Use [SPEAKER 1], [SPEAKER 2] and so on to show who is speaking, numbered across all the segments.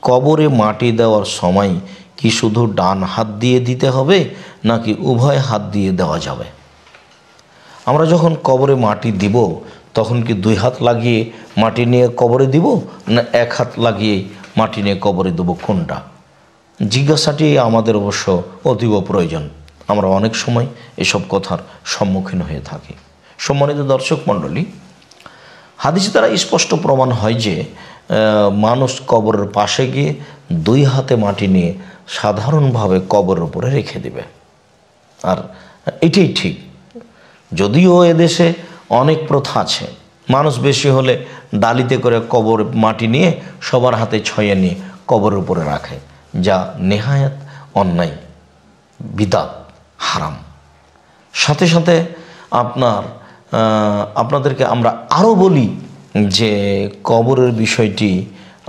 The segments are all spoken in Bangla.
[SPEAKER 1] কবরে মাটি দেওয়ার সময় কি শুধু ডান হাত দিয়ে দিতে হবে নাকি উভয় হাত দিয়ে দেওয়া যাবে? আমরা যখন কবরে মাটি দিব তখন কি দুই হাত লাগিয়ে মাটি নিয়ে কবরে দিব না এক হাত লাগিয়ে মাটি নিয়ে কবরে দেব, কোনটা? জিজ্ঞাসাটি আমাদের অবশ্য অতীব প্রয়োজন। আমরা অনেক সময় এসব কথার সম্মুখীন হয়ে থাকি। সম্মানিত দর্শক মণ্ডলী, হাদিস দ্বারা স্পষ্ট প্রমাণ হয় যে মানুষ কবরের পাশে গিয়ে দুই হাতে মাটি নিয়ে সাধারণভাবে কবরের উপরে রেখে দেবে। আর এটাই ঠিক। যদিও এদেশে অনেক প্রথা আছে, মানুষ বেশি হলে ডালিতে করে কবর মাটি নিয়ে সবার হাতে ছয়ে নিয়ে কবরের উপরে রাখে, যা নেহায়াত অন্যায়, বিদআত, হারাম। সাথে সাথে আপনাদেরকে আমরা আরও বলি যে কবরের বিষয়টি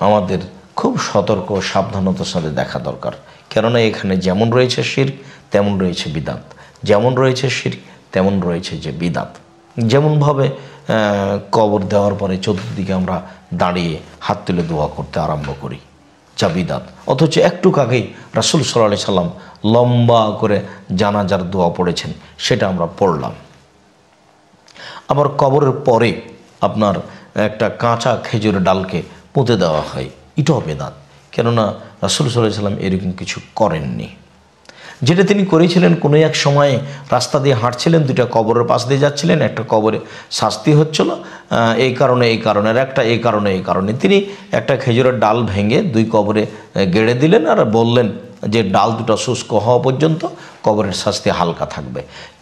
[SPEAKER 1] আমাদের খুব সতর্ক সাবধানতার সাথে দেখা দরকার। কেননা এখানে যেমন রয়েছে শিরক তেমন রয়েছে বিদআত, যেমন রয়েছে শিরক তেমন রয়েছে যে বিদআত। যেমনভাবে কবর দেওয়ার পরে চতুর্দিকে আমরা দাঁড়িয়ে হাত তুলে দোয়া করতে আরম্ভ করি, যা বিদআত। অথচ একটু আগেই রাসূল সাল্লাল্লাহু আলাইহি সাল্লাম লম্বা করে জানাজার দোয়া পড়েছেন, সেটা আমরা পড়লাম। আবার কবরের পরে আপনার একটা কাঁচা খেজুরের ডালকে পুঁতে দেওয়া হয়, এটাও বিদআত। কেননা রাসূল সাল্লাল্লাহু আলাইহি সাল্লাম এরকম কিছু করেননি। যেটা তিনি করেছিলেন, কোনো এক সময়ে রাস্তা দিয়ে হাঁটছিলেন, দুইটা কবরের পাশ দিয়ে যাচ্ছিলেন, একটা কবরে শাস্তি হচ্ছিল এই কারণে আর একটা এই কারণে তিনি একটা খেজুরের ডাল ভেঙে দুই কবরে গেড়ে দিলেন আর বললেন যে ডাল দুটো শুষ্ক হওয়া পর্যন্ত কবরের শাস্তি হালকা থাকবে।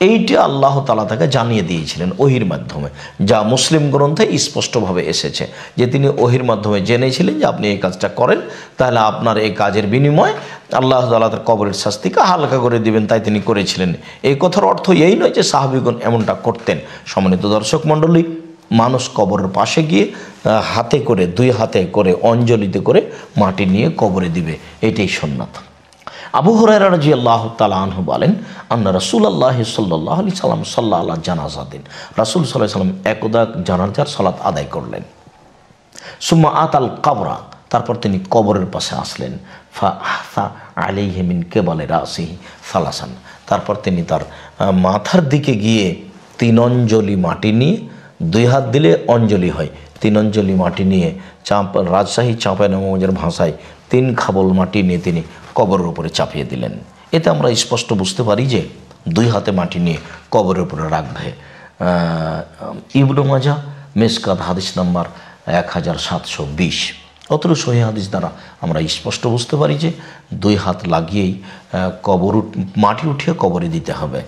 [SPEAKER 1] এইটা আল্লাহ তাআলা তাকে জানিয়ে দিয়েছিলেন ওহির মাধ্যমে, যা মুসলিম গ্রন্থে স্পষ্টভাবে এসেছে যে তিনি ওহির মাধ্যমে জেনেছিলেন যে আপনি এই কাজটা করেন, তাহলে আপনার এই কাজের বিনিময়ে আল্লাহ তাআলা তার কবরের শাস্তিকে হালকা করে দিবেন, তাই তিনি করেছিলেন। এই কথার অর্থ এই নয় যে সাহাবীগণ এমনটা করতেন। সম্মানিত দর্শক মণ্ডলী, মানুষ কবরের পাশে গিয়ে হাতে করে, দুই হাতে করে, অঞ্জলিতে করে মাটি নিয়ে কবরে দিবে, এটাই সুন্নাত। আবু হুরায়রা রাদিয়াল্লাহু তাআলা আনহু বলেন, আন্না রাসূলুল্লাহ সাল্লাল্লাহু আলাইহি সাল্লাম সাল্লা আলা জানাজাতিন, রাসূল সাল্লাল্লাহু আলাইহি সাল্লাম একদা জানাজার সালাত আদায় করলেন। সুম্মা আতাল কবরা, তারপর তিনি কবরের পাশে আসলেন। ফা আহসা আলাইহি মিন কিবালি রাসিহি সালাসান, তারপর তিনি তার মাথার দিকে গিয়ে তিন অঞ্জলি মাটি নিয়ে, দুই হাত দিলে অঞ্জলি হয়, তিন অঞ্জলি মাটি নিয়ে রাজশাহী চাঁপাইনবাবগঞ্জের ভাষায় তিন খাবল মাটি নিয়ে তিনি কবরের উপরে চাপিয়ে দিলেন। এতে আমরা স্পষ্ট বুঝতে পারি যে দুই হাতে মাটি নিয়ে কবরের উপরে রাখবে। ইবনে মাজাহ মিশকাত হাদিস নাম্বার 1720। অতএব সহিহ হাদিস দ্বারা আমরা স্পষ্ট বুঝতে পারি যে দুই হাত লাগিয়েই মাটি উঠিয়ে কবরে দিতে হবে।